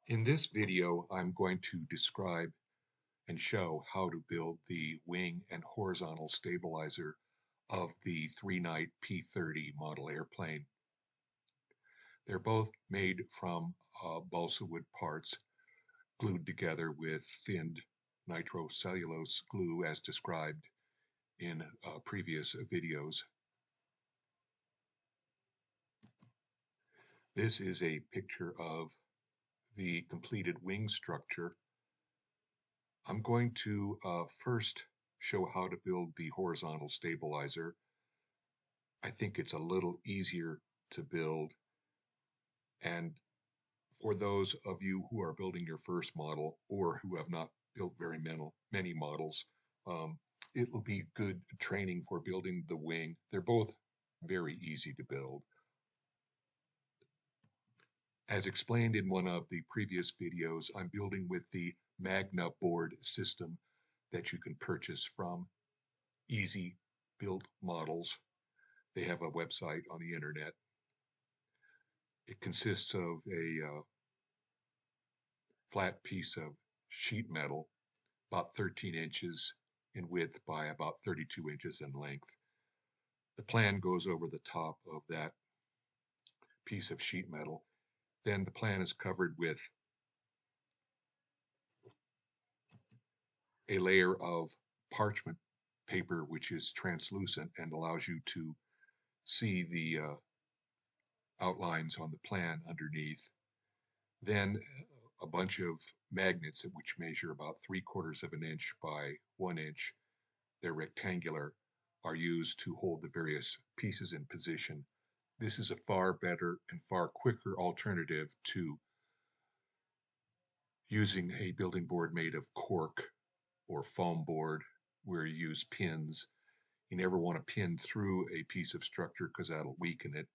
In this video, I'm going to describe and show how to build the wing and horizontal stabilizer of the Three Nite P-30 model airplane. They're both made from balsa wood parts glued together with thinned nitrocellulose glue as described in previous videos. This is a picture of the completed wing structure. I'm going to first show how to build the horizontal stabilizer. I think it's a little easier to build, and for those of you who are building your first model or who have not built very many models, it will be good training for building the wing. They're both very easy to build. As explained in one of the previous videos, I'm building with the Magna board system that you can purchase from Easy Built Models. They have a website on the internet. It consists of a flat piece of sheet metal, about 13 inches in width by about 32 inches in length. The plan goes over the top of that piece of sheet metal. Then the plan is covered with a layer of parchment paper, which is translucent and allows you to see the outlines on the plan underneath. Then a bunch of magnets, which measure about 3/4 of an inch by 1 inch, they're rectangular, are used to hold the various pieces in position. This is a far better and far quicker alternative to using a building board made of cork or foam board where you use pins. You never want to pin through a piece of structure because that'll weaken it.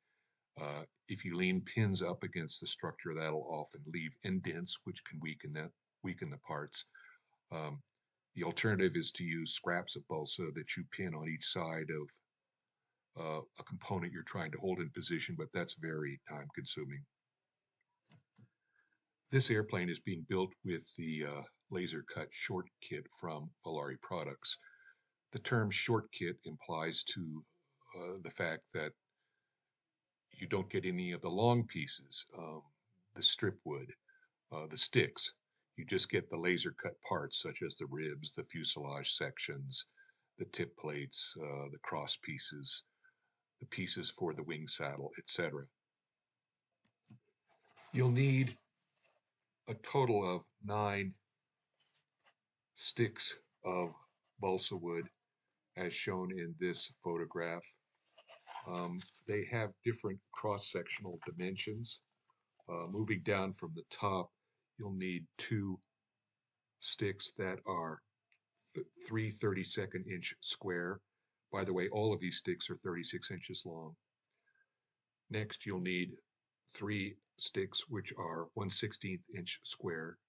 If you lean pins up against the structure, that'll often leave indents, which can weaken the parts. The alternative is to use scraps of balsa that you pin on each side of a component you're trying to hold in position, but that's very time consuming. This airplane is being built with the laser cut short kit from Volare Products. The term short kit implies to the fact that you don't get any of the long pieces, the strip wood, the sticks. You just get the laser cut parts such as the ribs, the fuselage sections, the tip plates, the cross pieces, the pieces for the wing saddle, etc. You'll need a total of 9 sticks of balsa wood as shown in this photograph. They have different cross-sectional dimensions. Moving down from the top, you'll need 2 sticks that are 3 32nd inch square. By the way, all of these sticks are 36 inches long. Next, you'll need 3 sticks which are 1/16 inch square.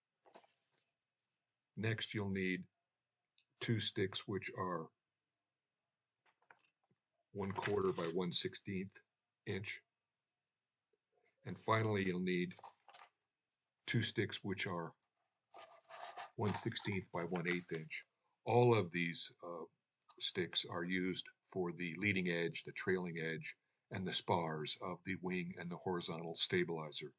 Next, you'll need 2 sticks which are 1/4 by 1/16 inch. And finally, you'll need 2 sticks which are 1/16 by 1/8 inch. All of these sticks are used for the leading edge, the trailing edge, and the spars of the wing and the horizontal stabilizer.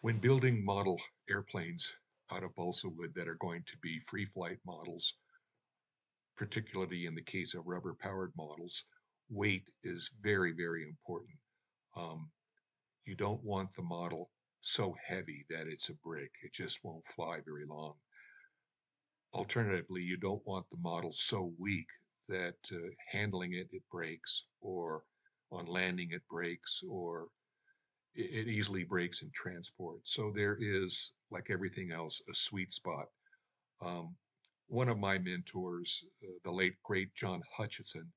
When building model airplanes out of balsa wood that are going to be free flight models, particularly in the case of rubber powered models, weight is very, very important. You don't want the model so heavy that it's a brick. It just won't fly very long. Alternatively, you don't want the model so weak that handling it breaks, or on landing it breaks, or it easily breaks in transport. So there is, like everything else, a sweet spot. One of my mentors, the late great John Hutchison,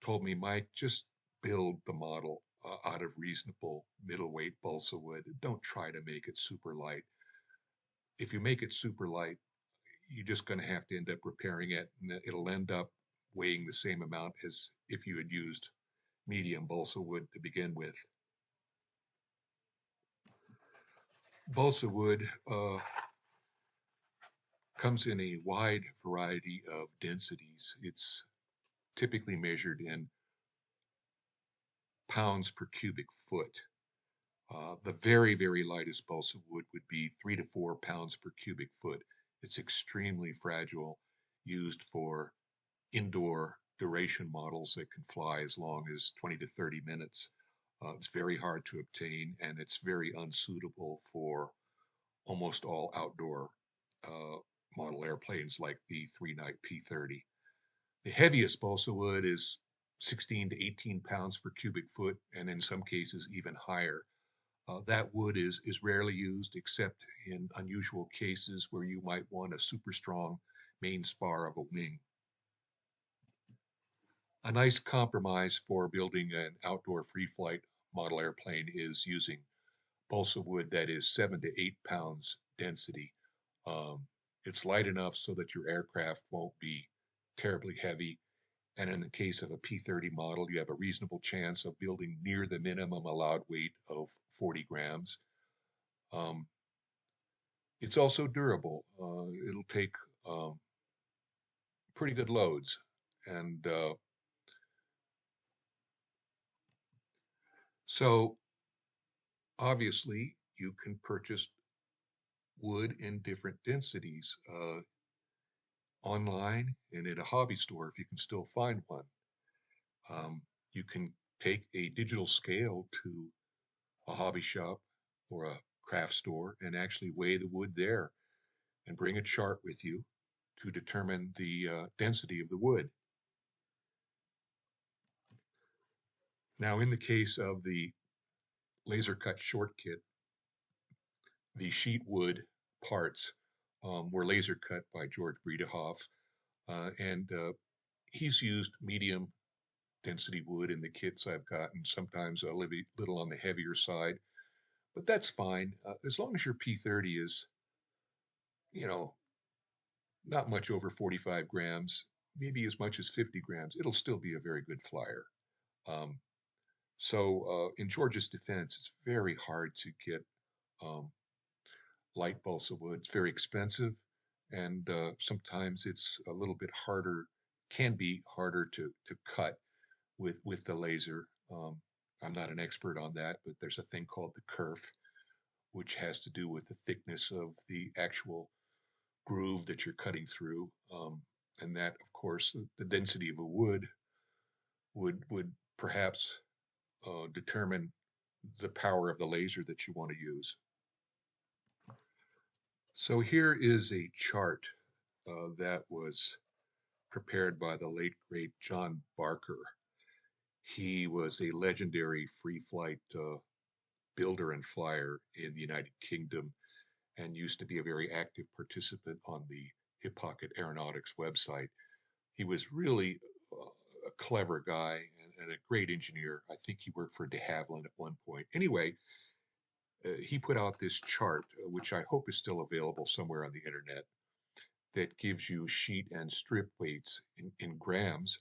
told me, Mike, just build the model out of reasonable middleweight balsa wood. Don't try to make it super light. If you make it super light, you're just going to have to end up repairing it, and it'll end up weighing the same amount as if you had used medium balsa wood to begin with. Balsa wood comes in a wide variety of densities. It's typically measured in pounds per cubic foot. The very, very lightest balsa wood would be 3 to 4 pounds per cubic foot. It's extremely fragile, used for indoor duration models that can fly as long as 20 to 30 minutes. It's very hard to obtain, and it's very unsuitable for almost all outdoor uh, model airplanes like the Three Nite P-30. The heaviest balsa wood is 16 to 18 pounds per cubic foot, and in some cases even higher. That wood is rarely used except in unusual cases where you might want a super strong main spar of a wing. A nice compromise for building an outdoor free flight model airplane is using balsa wood that is 7 to 8 pounds density. Um, it's light enough so that your aircraft won't be terribly heavy. And in the case of a P-30 model, you have a reasonable chance of building near the minimum allowed weight of 40 grams. Um, it's also durable. It'll take pretty good loads. And so obviously you can purchase wood in different densities online and at a hobby store if you can still find one. You can take a digital scale to a hobby shop or a craft store and actually weigh the wood there and bring a chart with you to determine the density of the wood. Now, in the case of the laser cut short kit, the sheet wood parts were laser cut by George Bredehoff, and he's used medium density wood in the kits I've gotten, sometimes a little on the heavier side, but that's fine as long as your P-30 is, you know, not much over 45 grams, maybe as much as 50 grams. It'll still be a very good flyer. Um, so, in George's defense, it's very hard to get um, light balsa wood. It's very expensive, and sometimes it's a little bit harder, can be harder to cut with the laser. I'm not an expert on that, but there's a thing called the kerf, which has to do with the thickness of the actual groove that you're cutting through. And that, of course, the density of a wood would perhaps determine the power of the laser that you want to use. So here is a chart that was prepared by the late great John Barker. He was a legendary free flight builder and flyer in the United Kingdom and used to be a very active participant on the Hip Pocket Aeronautics website. He was really a clever guy and a great engineer. I think he worked for de Havilland at one point. Anyway, he put out this chart, which I hope is still available somewhere on the internet, that gives you sheet and strip weights in grams,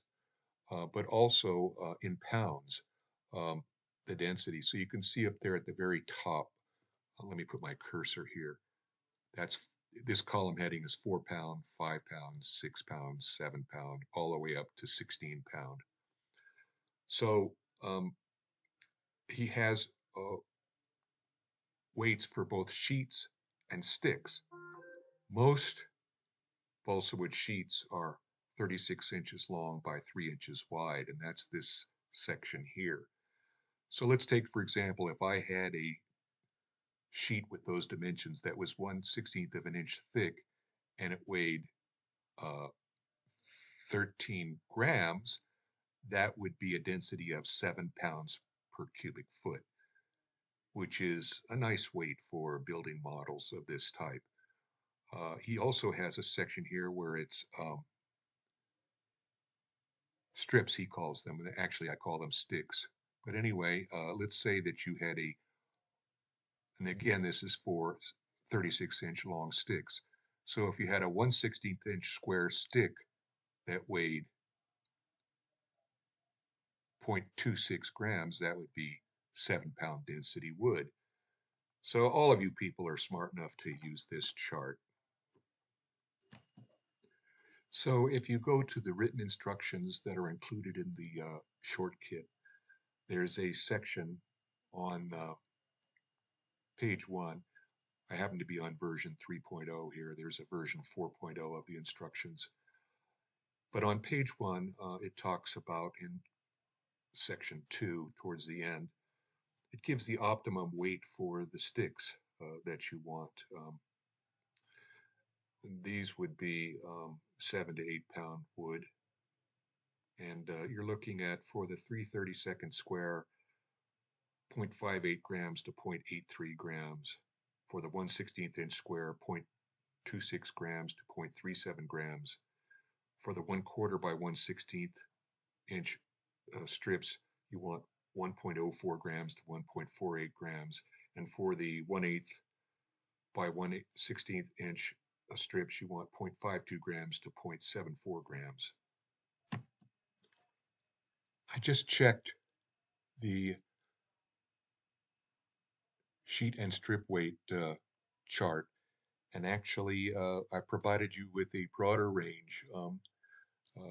but also in pounds, um, the density. So you can see up there at the very top, let me put my cursor here. That's this column heading is 4 pound, 5 pound, 6 pound, 7 pound, all the way up to 16 pound. So he has weights for both sheets and sticks. Most balsa wood sheets are 36 inches long by 3 inches wide, and that's this section here. So let's take, for example, if I had a sheet with those dimensions that was 1/16 of an inch thick and it weighed uh, 13 grams, that would be a density of 7 pounds per cubic foot, which is a nice weight for building models of this type. He also has a section here where it's strips, he calls them. Actually, I call them sticks. But anyway, let's say that you had and again, this is for 36-inch long sticks. So if you had a 1/16 inch square stick that weighed 0.26 grams, that would be 7 pound density wood. So all of you people are smart enough to use this chart. So if you go to the written instructions that are included in the short kit, there's a section on page 1. I happen to be on version 3.0 here. There's a version 4.0 of the instructions. But on page 1, it talks about in section 2, towards the end, it gives the optimum weight for the sticks that you want. These would be 7 to 8 pound wood. And you're looking at, for the 3/32 square, 0.58 grams to 0.83 grams. For the 1/16 inch square, 0.26 grams to 0.37 grams. For the 1/4 by 1/16 inch strips, you want 1.04 grams to 1.48 grams. And for the 1/8 by 1/16 inch strips, you want 0.52 grams to 0.74 grams. I just checked the sheet and strip weight chart, and actually I provided you with a broader range.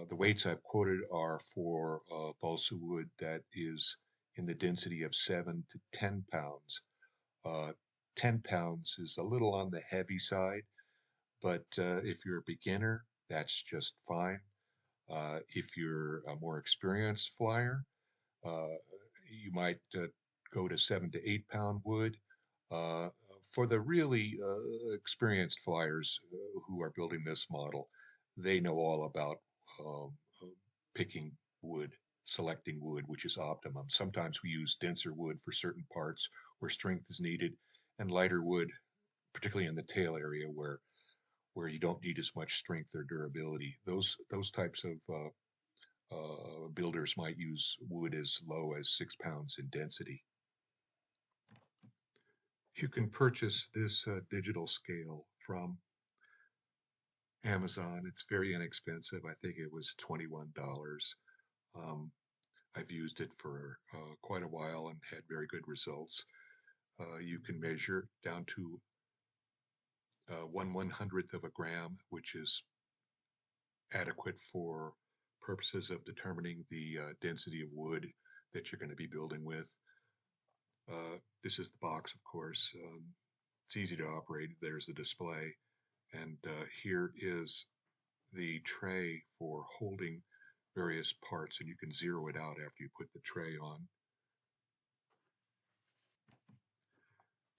The weights I've quoted are for balsa wood that is in the density of 7 to 10 pounds. 10 pounds is a little on the heavy side, but if you're a beginner, that's just fine. If you're a more experienced flyer, uh, you might go to 7 to 8 pound wood. Uh, for the really experienced flyers who are building this model, they know all about um, uh, picking wood, selecting wood, which is optimum. Sometimes we use denser wood for certain parts where strength is needed, and lighter wood, particularly in the tail area where you don't need as much strength or durability. Those types of builders might use wood as low as 6 pounds in density. You can purchase this digital scale from Amazon. It's very inexpensive. I think it was $21. Um, I've used it for quite a while and had very good results. You can measure down to 1/100th of a gram, which is adequate for purposes of determining the density of wood that you're going to be building with. This is the box, of course. It's easy to operate. There's the display. And here is the tray for holding various parts, and you can zero it out after you put the tray on.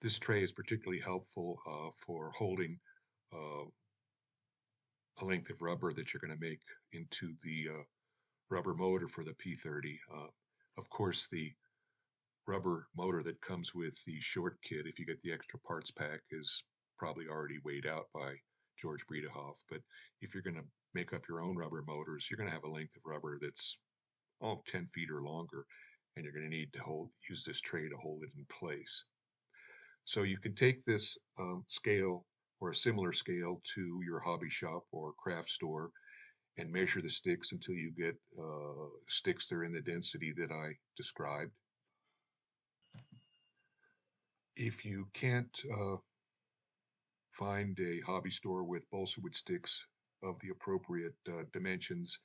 This tray is particularly helpful for holding uh, a length of rubber that you're going to make into the rubber motor for the P-30. Of course, the rubber motor that comes with the short kit, if you get the extra parts pack, is probably already weighed out by George Bredehoff. But if you're going to make up your own rubber motors, you're going to have a length of rubber that's 10 feet or longer, and you're going to need to use this tray to hold it in place. So you can take this scale or a similar scale to your hobby shop or craft store and measure the sticks until you get sticks that are in the density that I described. If you can't find a hobby store with balsa wood sticks of the appropriate dimensions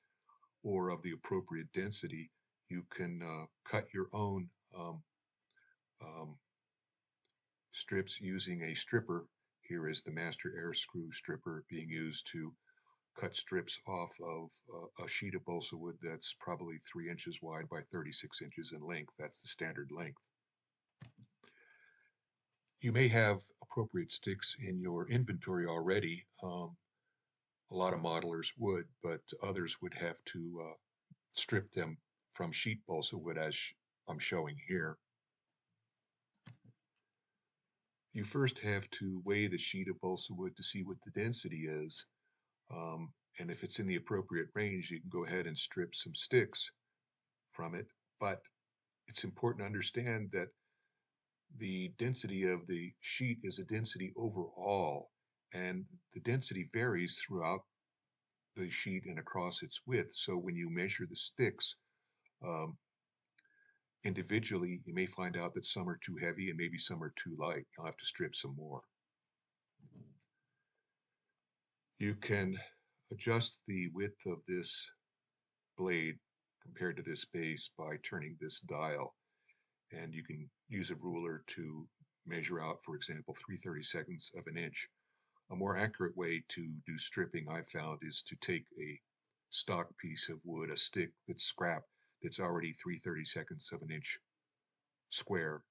or of the appropriate density, you can cut your own um, strips using a stripper. Here is the master air screw stripper being used to cut strips off of a sheet of balsa wood that's probably 3 inches wide by 36 inches in length. That's the standard length. You may have appropriate sticks in your inventory already. A lot of modelers would, but others would have to strip them from sheet balsa wood as I'm showing here. You first have to weigh the sheet of balsa wood to see what the density is. And if it's in the appropriate range, you can go ahead and strip some sticks from it. But it's important to understand that the density of the sheet is a density overall, and the density varies throughout the sheet and across its width. So when you measure the sticks, um, Individually, you may find out that some are too heavy and maybe some are too light. You'll have to strip some more. You can adjust the width of this blade compared to this base by turning this dial, and you can use a ruler to measure out, for example, 3/32 of an inch. A more accurate way to do stripping, I've found, is to take a stock piece of wood, a stick that's scrap, that's already 3/32 of an inch square,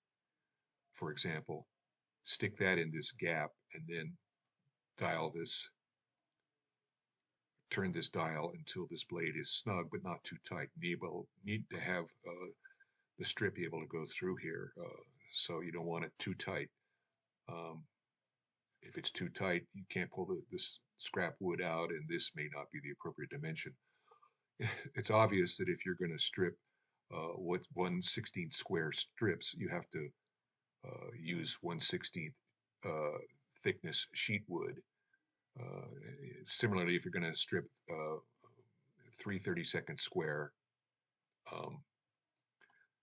for example, stick that in this gap, and then dial this, turn this dial until this blade is snug but not too tight. Need to have the strip be able to go through here, so you don't want it too tight. Um, if it's too tight, you can't pull this scrap wood out, and this may not be the appropriate dimension. It's obvious that if you're going to strip what 1/16 square strips, you have to use 1/16 uh, thickness sheet wood. Uh, Similarly, if you're going to strip 3/32 square um,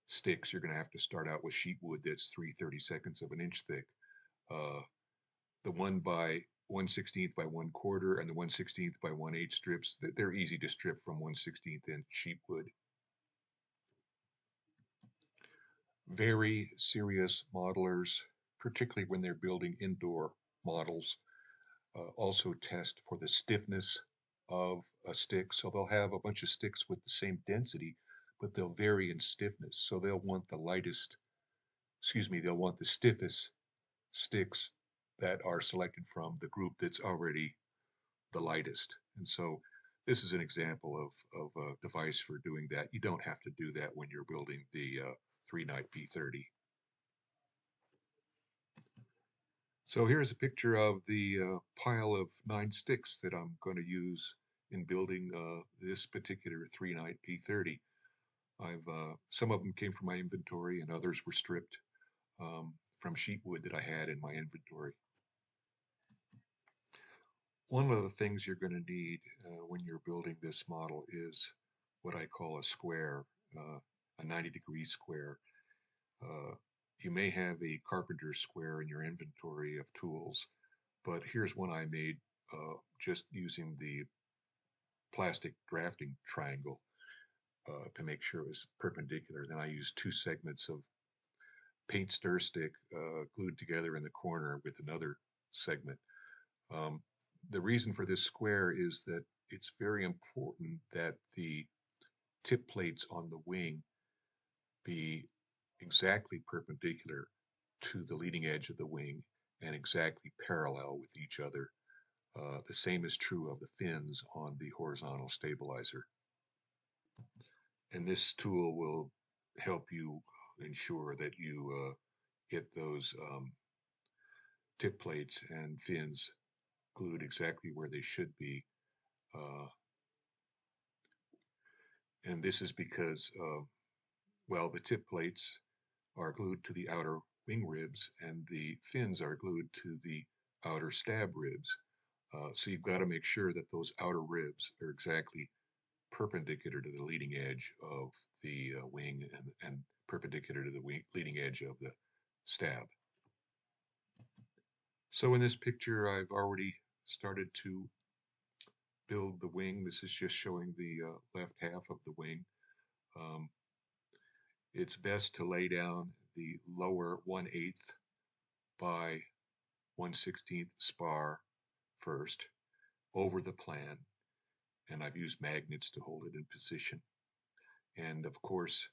sticks, you're going to have to start out with sheet wood that's 3/32 of an inch thick. Uh, the 1/1/16 by 1/4 and the 1/16 by 1/8 strips, they're easy to strip from 1/16 inch sheet wood. Very serious modelers, particularly when they're building indoor models, also test for the stiffness of a stick. So they'll have a bunch of sticks with the same density, but they'll vary in stiffness. So they'll want they'll want the stiffest sticks that are selected from the group that's already the lightest. And so this is an example of a device for doing that. You don't have to do that when you're building the Three Nite P-30. So here's a picture of the pile of 9 sticks that I'm going to use in building this particular Three Nite P-30. Some of them came from my inventory and others were stripped from sheet wood that I had in my inventory. One of the things you're going to need when you're building this model is what I call a square, a 90-degree square. Uh, you may have a carpenter's square in your inventory of tools, but here's one I made just using the plastic drafting triangle to make sure it was perpendicular. Then I used 2 segments of paint stir stick glued together in the corner with another segment. Um, the reason for this square is that it's very important that the tip plates on the wing be exactly perpendicular to the leading edge of the wing and exactly parallel with each other. The same is true of the fins on the horizontal stabilizer. And this tool will help you ensure that you get those tip plates and fins glued exactly where they should be. And this is because, well, the tip plates are glued to the outer wing ribs and the fins are glued to the outer stab ribs. So you've got to make sure that those outer ribs are exactly perpendicular to the leading edge of the wing and perpendicular to the leading edge of the stab. So in this picture, I've already started to build the wing. This is just showing the left half of the wing. Um, it's best to lay down the lower 1/8 by 1/16 spar first over the plan, and I've used magnets to hold it in position. And of course,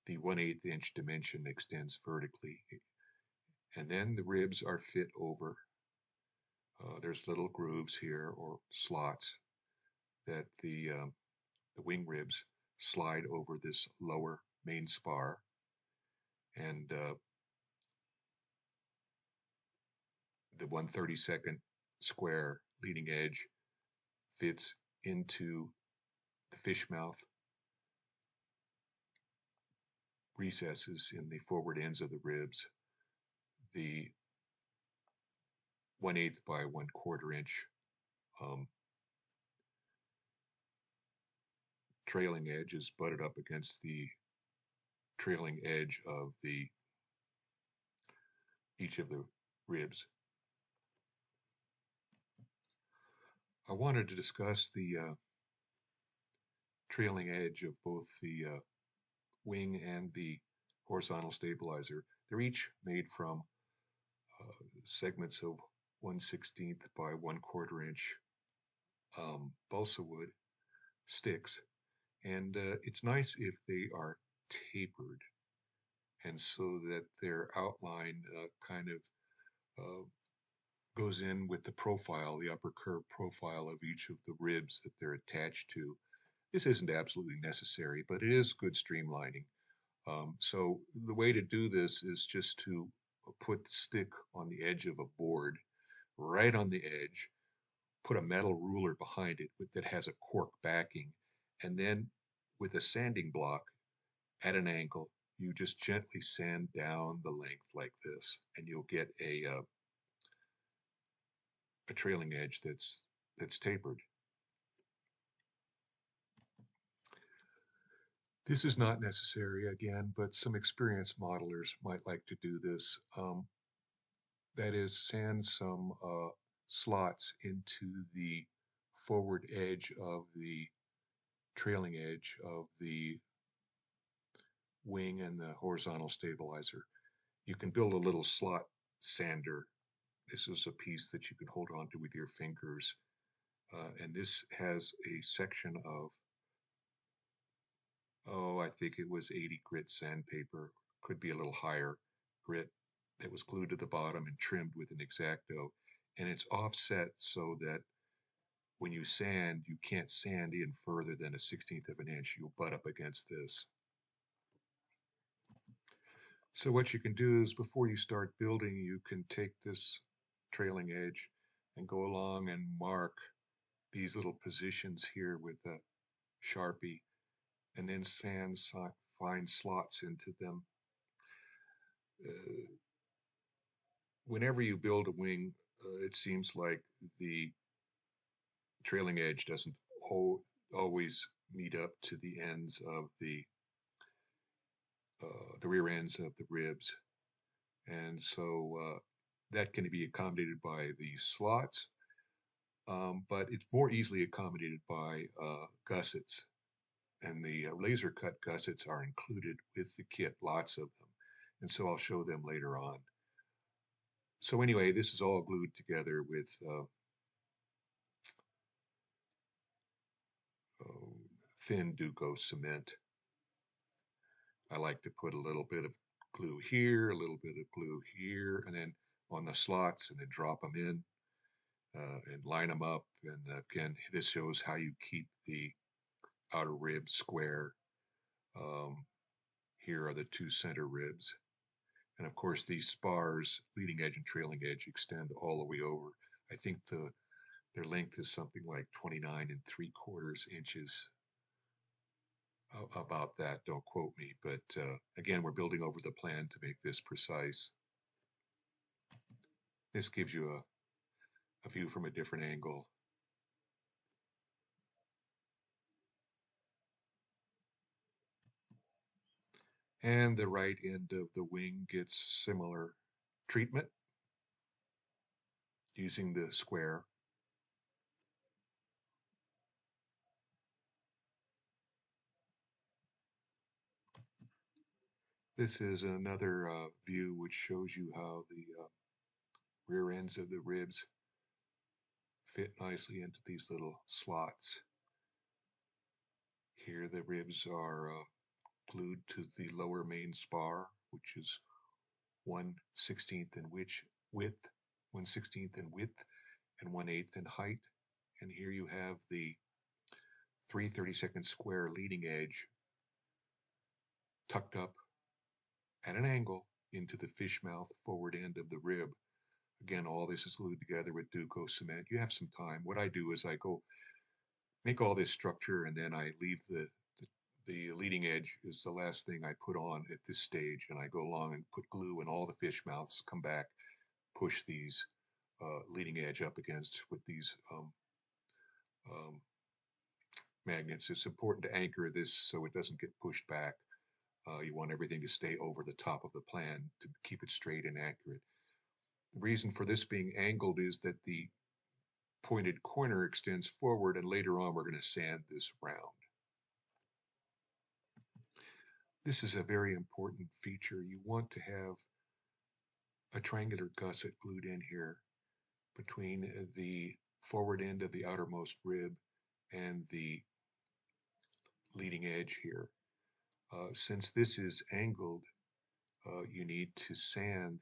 the 1/8 inch dimension extends vertically, and then the ribs are fit over. There's little grooves here or slots that the wing ribs slide over this lower main spar, and the 1/32 square leading edge fits into the fish mouth recesses in the forward ends of the ribs. The 1/8 by 1/4 inch trailing edge is butted up against the trailing edge of each of the ribs. I wanted to discuss the trailing edge of both the wing and the horizontal stabilizer. They're each made from segments of 1/16 by 1/4 inch balsa wood sticks, and it's nice if they are tapered, and so that their outline kind of uh, goes in with the profile, the upper curve profile of each of the ribs that they're attached to. This isn't absolutely necessary, but it is good streamlining. So the way to do this is just to put the stick on the edge of a board, right on the edge, put a metal ruler behind it that has a cork backing, and then with a sanding block at an angle, you just gently sand down the length like this, and you'll get a trailing edge that's tapered. This is not necessary again, but some experienced modelers might like to do this. That is, sand some slots into the forward edge of the trailing edge of the wing and the horizontal stabilizer. You can build a little slot sander. This is a piece that you can hold onto with your fingers. And this has a section of, oh, I think it was 80 grit sandpaper, could be a little higher grit, that was glued to the bottom and trimmed with an X-Acto. And it's offset so that when you sand, you can't sand in further than a 1/16 of an inch. You'll butt up against this. So what you can do is before you start building, you can take this trailing edge and go along and mark these little positions here with a Sharpie, and then sand fine slots into them. Uh, Whenever you build a wing, it seems like the trailing edge doesn't always meet up to the ends of the rear ends of the ribs, and so that can be accommodated by the slots, but it's more easily accommodated by gussets, and the laser cut gussets are included with the kit, lots of them, and so I'll show them later on. So anyway, this is all glued together with thin Duco cement. I like to put a little bit of glue here, a little bit of glue here, and then on the slots, and then drop them in and line them up. And again, this shows how you keep the outer ribs square. Um, Here are the two center ribs. And of course, these spars, leading edge and trailing edge, extend all the way over. I think their length is something like 29 3/4 inches. About that, don't quote me, but again, we're building over the plan to make this precise. This gives you a view from a different angle. And the right end of the wing gets similar treatment using the square. This is another view which shows you how the rear ends of the ribs fit nicely into these little slots. Here the ribs are glued to the lower main spar, which is 1/16 in width, 1/16 in width, and 1/8 in height. And here you have the 3/32 square leading edge tucked up at an angle into the fish mouth forward end of the rib. Again, all this is glued together with Duco cement. You have some time. What I do is I go make all this structure, and then I leave the leading edge is the last thing I put on at this stage, and I go along and put glue in all the fish mouths, come back, push these leading edge up against with these um, magnets. It's important to anchor this so it doesn't get pushed back. You want everything to stay over the top of the plan to keep it straight and accurate. The reason for this being angled is that the pointed corner extends forward, and later on we're going to sand this round. This is a very important feature. You want to have a triangular gusset glued in here between the forward end of the outermost rib and the leading edge here. Since this is angled, you need to sand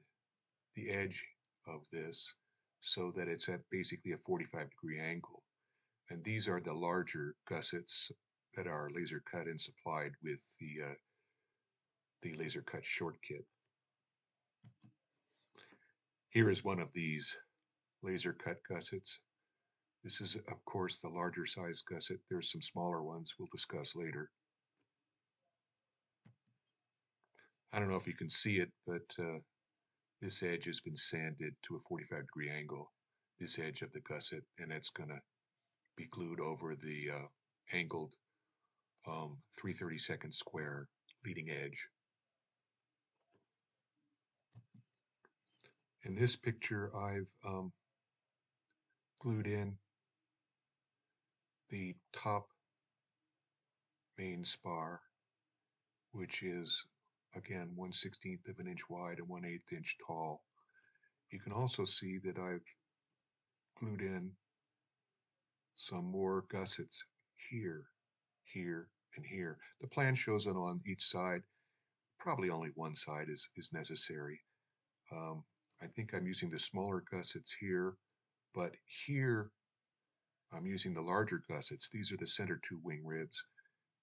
the edge of this so that it's at basically a 45-degree angle. And these are the larger gussets that are laser cut and supplied with the laser cut short kit. Here is one of these laser cut gussets. This is, of course, the larger size gusset. There's some smaller ones we'll discuss later. I don't know if you can see it, but this edge has been sanded to a 45-degree angle, this edge of the gusset, and it's going to be glued over the angled 3/32 square leading edge. In this picture, I've glued in the top main spar, which is, again, 1/16 of an inch wide and 1/8 inch tall. You can also see that I've glued in some more gussets here, here, and here. The plan shows it on each side. Probably only one side is necessary. I think I'm using the smaller gussets here, but here I'm using the larger gussets. These are the center two wing ribs,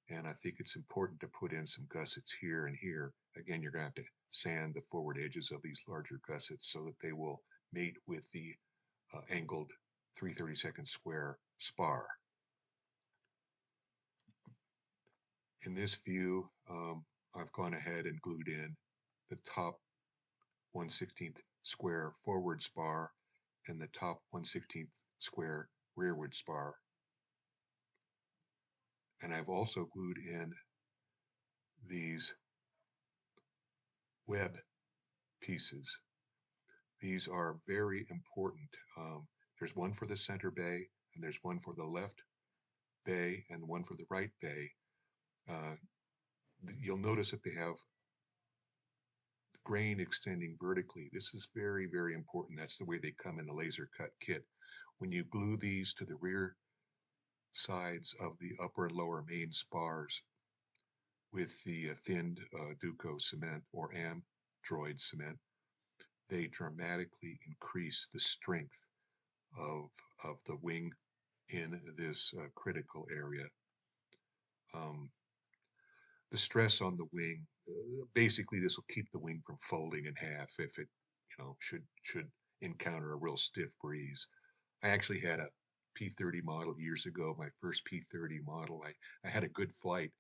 and I think it's important to put in some gussets here and here. Again, you're going to have to sand the forward edges of these larger gussets so that they will mate with the angled 3/32 square spar. In this view, I've gone ahead and glued in the top 1/16 square forward spar and the top 1/16 square rearward spar. And I've also glued in these web pieces. These are very important. There's one for the center bay, and there's one for the left bay, and one for the right bay. You'll notice that they have grain extending vertically. This is very, very important. That's the way they come in the laser cut kit. When you glue these to the rear sides of the upper and lower main spars with the thinned Duco cement or Amdroid cement, they dramatically increase the strength of the wing in this critical area. The stress on the wing, basically this will keep the wing from folding in half if it should encounter a real stiff breeze. I actually had a P-30 model years ago, my first P-30 model. I had a good flight.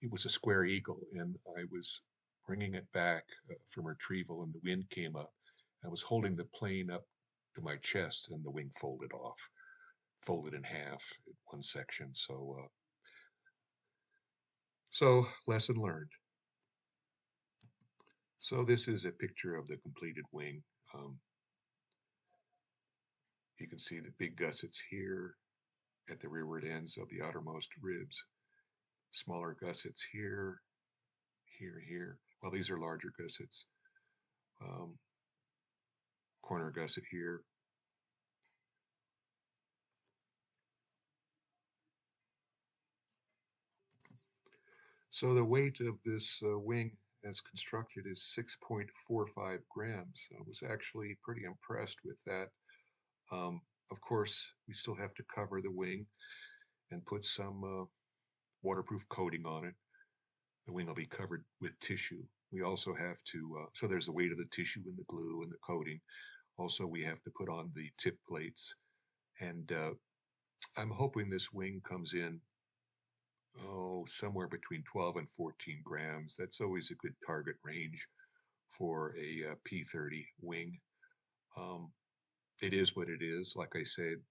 It was a square eagle, and I was bringing it back from retrieval, and the wind came up. I was holding the plane up to my chest, and the wing folded off, folded in half in one section. So lesson learned. So this is a picture of the completed wing. You can see the big gussets here at the rearward ends of the outermost ribs. Smaller gussets here, here, here. Well, these are larger gussets. Corner gusset here. So the weight of this wing as constructed is 6.45 grams. I was actually pretty impressed with that. Of course, we still have to cover the wing and put some waterproof coating on it. The wing will be covered with tissue. We also have to, so there's the weight of the tissue and the glue and the coating. Also, we have to put on the tip plates. And I'm hoping this wing comes in, somewhere between 12 and 14 grams. That's always a good target range for a P-30 wing. It is what it is. Like I said,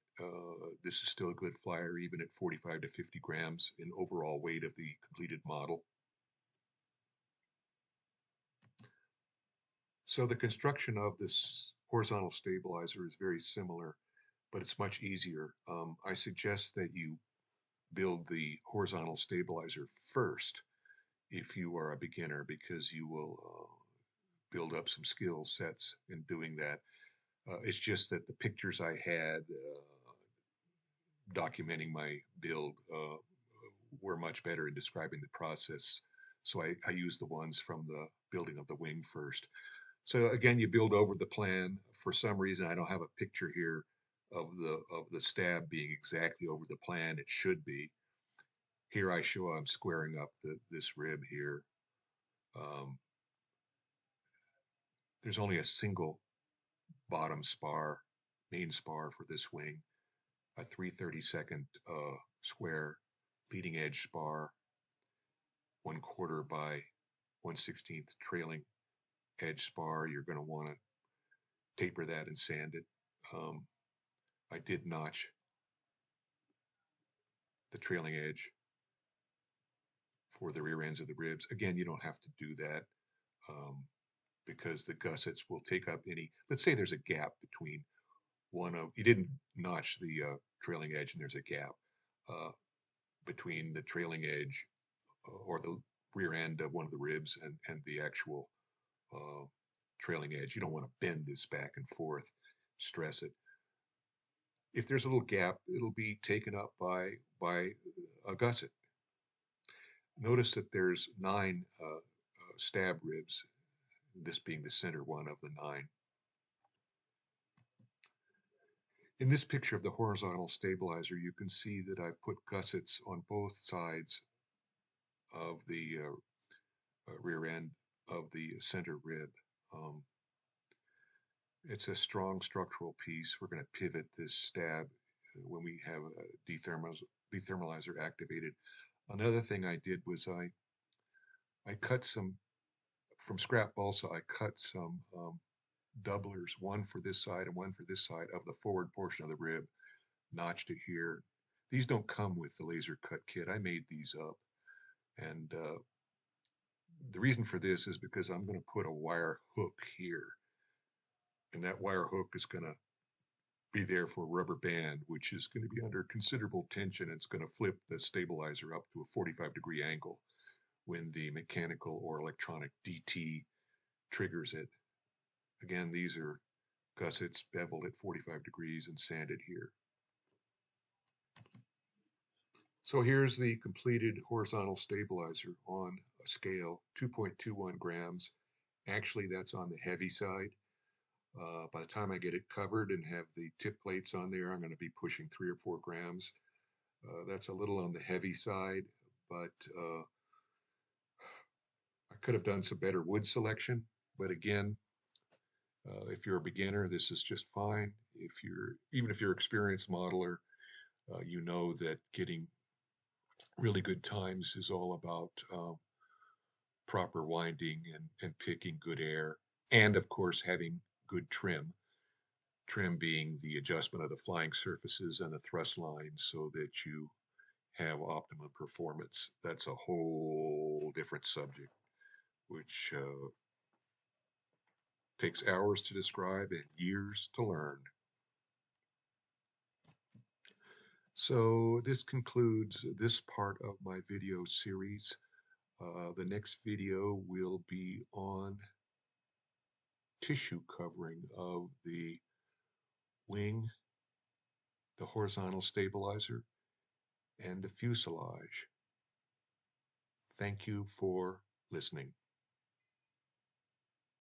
this is still a good flyer, even at 45 to 50 grams in overall weight of the completed model. So the construction of this horizontal stabilizer is very similar, but it's much easier. I suggest that you build the horizontal stabilizer first if you are a beginner, because you will build up some skill sets in doing that. It's just that the pictures I had documenting my build were much better in describing the process. So I used the ones from the building of the wing first. So again, you build over the plan. For some reason, I don't have a picture here of the stab being exactly over the plan. It should be. Here I show I'm squaring up this rib here. Um, there's only a single bottom spar, main spar for this wing, a 3/32 square leading edge spar, 1/4 by 1/16 trailing edge spar. You're going to want to taper that and sand it. I did notch the trailing edge for the rear ends of the ribs. Again, you don't have to do that um, because the gussets will take up any, let's say there's a gap between you didn't notch the trailing edge and there's a gap uh, between the trailing edge or the rear end of one of the ribs and the actual uh, trailing edge. You don't want to bend this back and forth, stress it. If there's a little gap, it'll be taken up by a gusset. Notice that there's 9 stab ribs, this being the center one of the 9. In this picture of the horizontal stabilizer, you can see that I've put gussets on both sides of the rear end of the center rib. It's a strong structural piece. We're going to pivot this stab when we have a dethermalizer activated. Another thing I did was I cut some, from scrap balsa, I cut some doublers, one for this side and one for this side of the forward portion of the rib, notched it here. These don't come with the laser cut kit. I made these up. And the reason for this is because I'm going to put a wire hook here. And that wire hook is going to be there for a rubber band, which is going to be under considerable tension. It's going to flip the stabilizer up to a 45-degree angle when the mechanical or electronic DT triggers it. Again, these are gussets beveled at 45 degrees and sanded here. So here's the completed horizontal stabilizer on a scale, 2.21 grams. Actually, that's on the heavy side. By the time I get it covered and have the tip plates on there, I'm going to be pushing 3 or 4 grams. That's a little on the heavy side, but I could have done some better wood selection. But again, if you're a beginner, this is just fine. Even if you're an experienced modeler, you know that getting really good times is all about proper winding and picking good air, and of course having good trim. Trim being the adjustment of the flying surfaces and the thrust lines so that you have optimum performance. That's a whole different subject, which takes hours to describe and years to learn. So this concludes this part of my video series. The next video will be on tissue covering of the wing, the horizontal stabilizer, and the fuselage. Thank you for listening.